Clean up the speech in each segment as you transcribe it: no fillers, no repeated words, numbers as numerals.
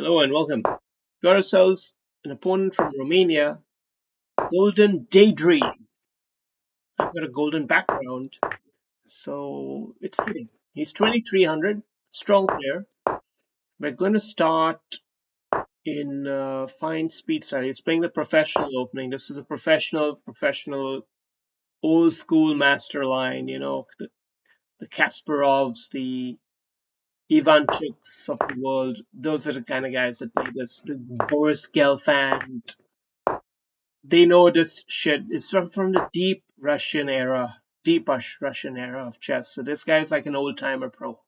Hello and welcome. Got ourselves an opponent from Romania, Golden Daydream. I've got a golden background, so it's fitting. He's 2300, strong player. We're going to start in fine speed style. He's playing the professional opening. This is a professional, old school master line. You know, the Kasparovs, the Ivanchuks of the world. Those are the kind of guys that play this. The Boris Gelfand. They know this shit is from the deep Russian era of chess. So this guy's like an old timer pro,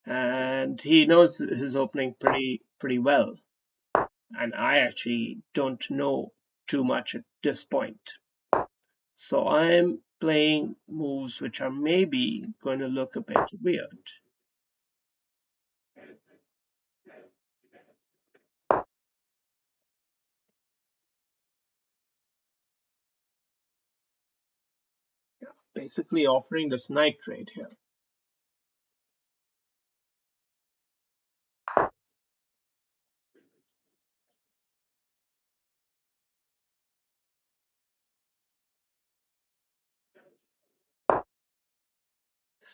and he knows his opening pretty well. And I actually don't know too much at this point, so I'm playing moves which are maybe going to look a bit weird. Basically offering this knight trade here.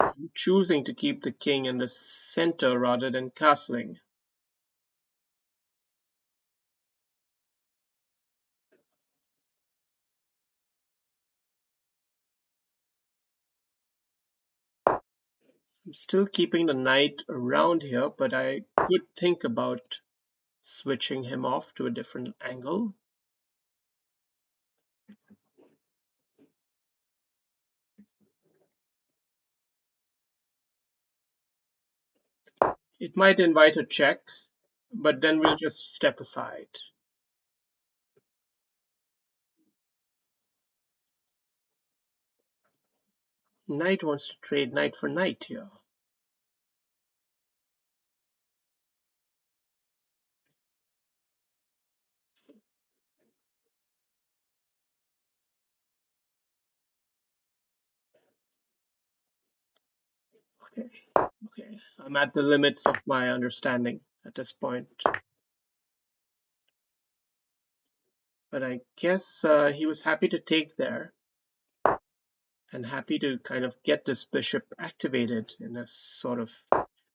I'm choosing to keep the king in the center rather than castling. I'm still keeping the knight around here, but I could think about switching him off to a different angle. It might invite a check, but then we'll just step aside. Knight wants to trade knight for knight here. Okay. I'm at the limits of my understanding at this point. But I guess he was happy to take there and happy to kind of get this bishop activated in a sort of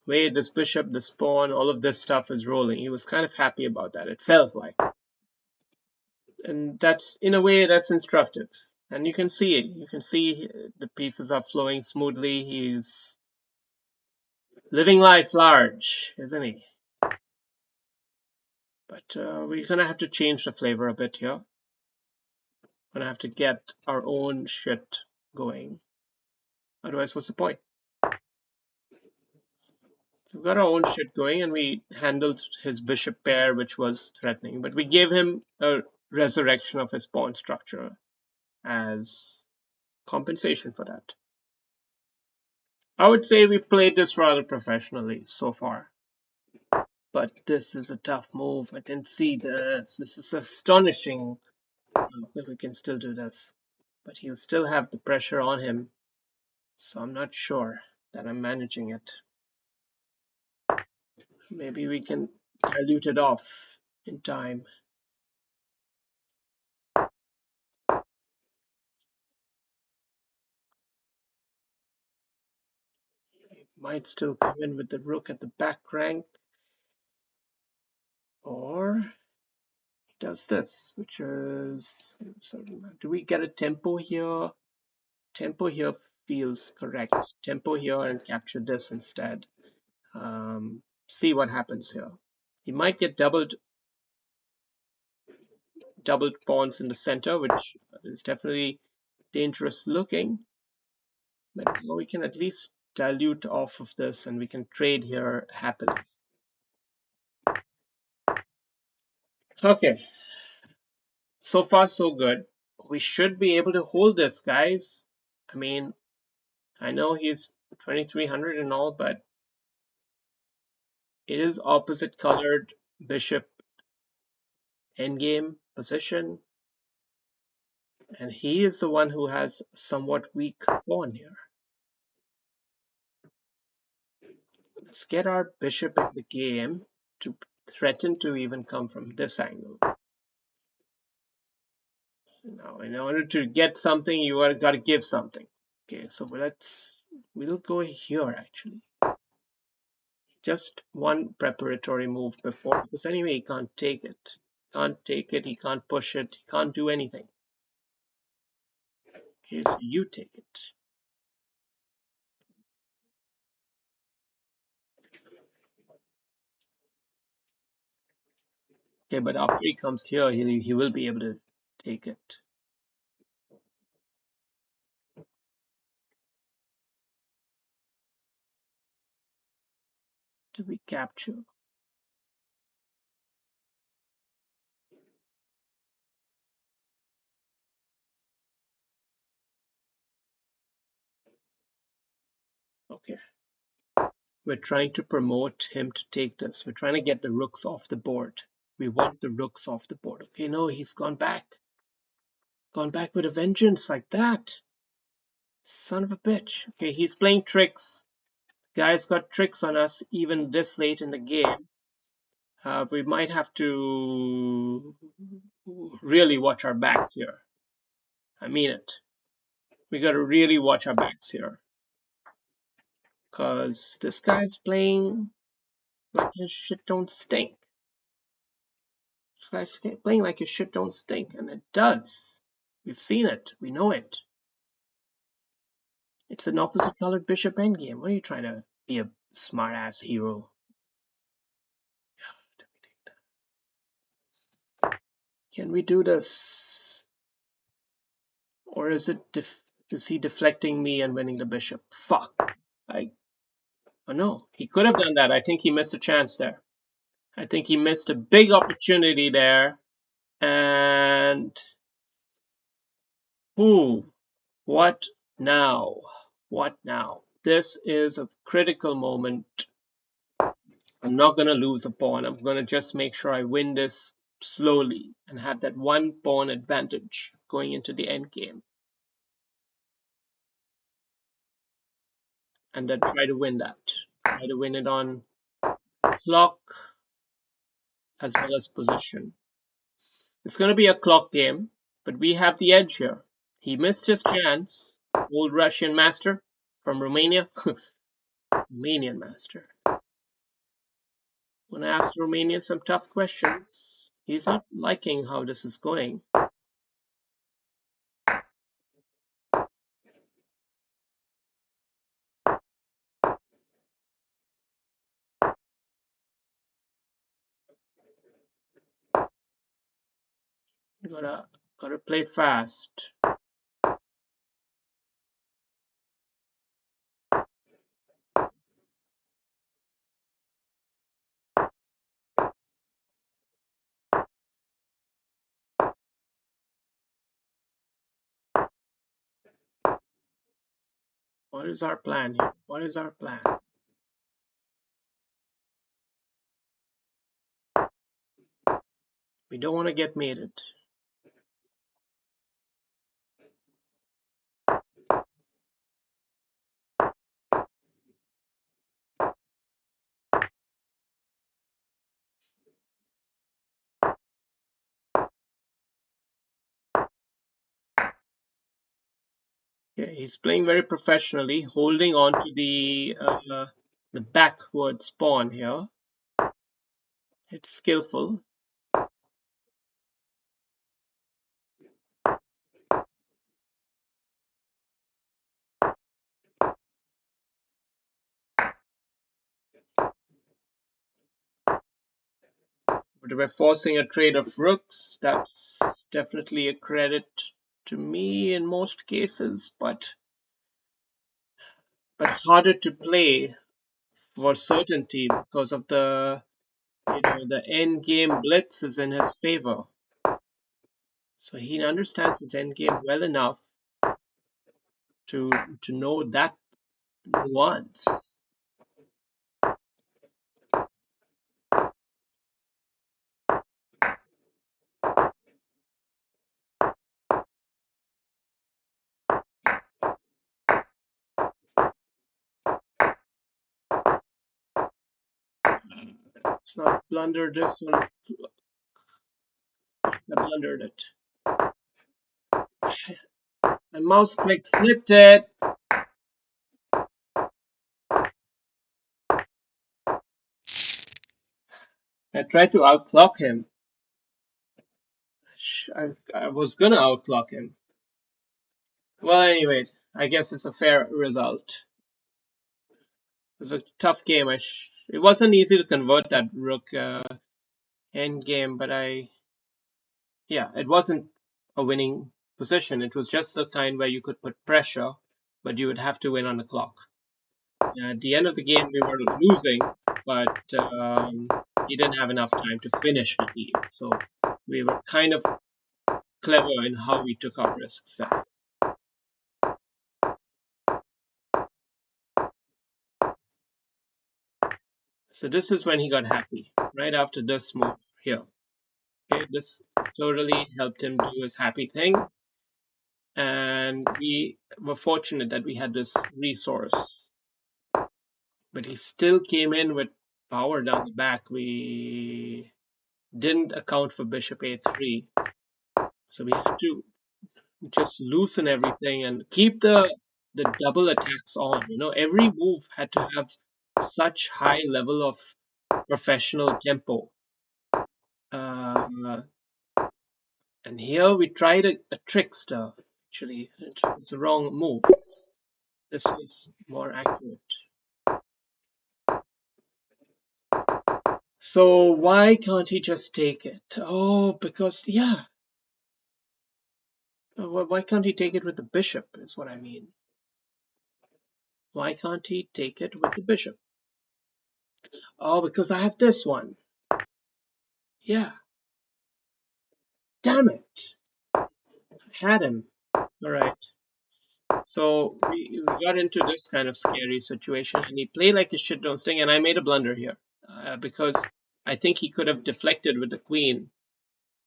way. This bishop, this pawn, all of this stuff is rolling. He was kind of happy about that. It felt like. And that's, in a way, that's instructive. And you can see it. You can see the pieces are flowing smoothly. He's living life large, isn't he? But we're gonna have to change the flavor a bit here. We're gonna have to get our own shit going. Otherwise, what's the point? We've got our own shit going, and we handled his bishop pair, which was threatening. But we gave him a resurrection of his pawn structure as compensation for that. I would say we've played this rather professionally so far. But this is a tough move. I can see this. This is astonishing that we can still do this. But he'll still have the pressure on him. So I'm not sure that I'm managing it. Maybe we can dilute it off in time. He might still come in with the rook at the back rank. Or he does this, which is... do we get a tempo here? Tempo here feels correct. Tempo here and capture this instead. See what happens here. He might get doubled pawns in the center, which is definitely dangerous looking. But we can at least dilute off of this and we can trade here happily. Okay. So far, so good. We should be able to hold this, guys. I mean, I know he's 2300 and all, but it is opposite colored bishop endgame position. And he is the one who has somewhat weak pawn here. Let's get our bishop in the game to threaten to even come from this angle. Now, in order to get something, you got to give something. Okay, so we'll go here actually. Just one preparatory move before, because anyway he can't take it. He can't push it, he can't do anything. Okay, so you take it. Okay, but after he comes here, he will be able to take it. To be captured. Okay. We're trying to promote him to take this. We're trying to get the rooks off the board. We want the rooks off the board. Okay, no, he's gone back. Gone back with a vengeance like that. Son of a bitch. Okay, he's playing tricks. Guy's got tricks on us even this late in the game. We might have to really watch our backs here. I mean it. We got to really watch our backs here. Because this guy's playing like his shit don't stink. This guy's playing like his shit don't stink. And it does. We've seen it. We know it. It's an opposite colored bishop endgame. What are you trying to be a smart ass hero? Can we do this? Or is he deflecting me and winning the bishop? Fuck. Oh no, he could have done that. I think he missed a chance there. I think he missed a big opportunity there. And what now? What now? This is a critical moment. I'm not going to lose a pawn. I'm going to just make sure I win this slowly and have that one pawn advantage going into the endgame. And then try to win that. Try to win it on clock as well as position. It's going to be a clock game, but we have the edge here. He missed his chance. Old Russian master from Romania. Romanian master. When I asked Romanian some tough questions, he's not liking how this is going. You gotta play fast. What is our plan here? What is our plan? We don't want to get mated. Yeah, he's playing very professionally, holding on to the backward pawn here. It's skillful. But we're forcing a trade of rooks. That's definitely a credit to me in most cases, but harder to play for certainty because of the end game blitz is in his favor. So he understands his end game well enough to know that nuance. Let's not blunder this one. I blundered it. My mouse click slipped it. I tried to outclock him. I was gonna outclock him. Well, anyway, I guess it's a fair result. It was a tough game. It wasn't easy to convert that rook end game, but yeah, it wasn't a winning position. It was just the kind where you could put pressure, but you would have to win on the clock. At the end of the game, we were losing, but he didn't have enough time to finish the game. So we were kind of clever in how we took our risks. So this is when he got happy, right after this move here. Okay, this totally helped him do his happy thing. And we were fortunate that we had this resource. But he still came in with power down the back. We didn't account for bishop a3. So we had to just loosen everything and keep the double attacks on. Every move had to have such high level of professional tempo. And here we tried a trickster. Actually, it's a wrong move. This is more accurate. So why can't he just take it? Oh, because, yeah. Why can't he take it with the bishop is what I mean. Why can't he take it with the bishop? Oh, because I have this one. Yeah. Damn it. I had him. All right. So we got into this kind of scary situation, and he played like a shit don't sting, and I made a blunder here because I think he could have deflected with the queen,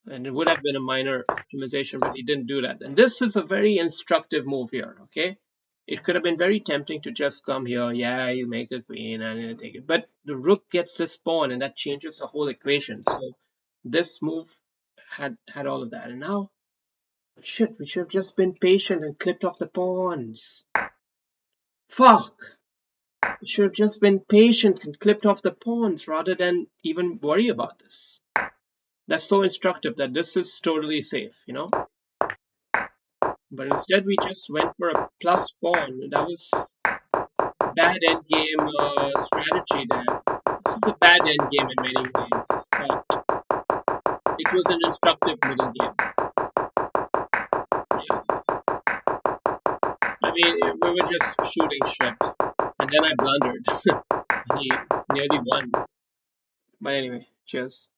and it would have been a minor optimization, but he didn't do that. And this is a very instructive move here, okay? It could have been very tempting to just come here, yeah, you make a queen, and you take it. But the rook gets this pawn, and that changes the whole equation. So this move had all of that. And now, shit, we should have just been patient and clipped off the pawns. Fuck! We should have just been patient and clipped off the pawns rather than even worry about this. That's so instructive that this is totally safe, But instead we just went for a plus pawn. That was bad endgame strategy there. This is a bad endgame in many ways, but it was an instructive middle game. Yeah. I mean, we were just shooting shit, and then I blundered. He nearly won. But anyway, cheers.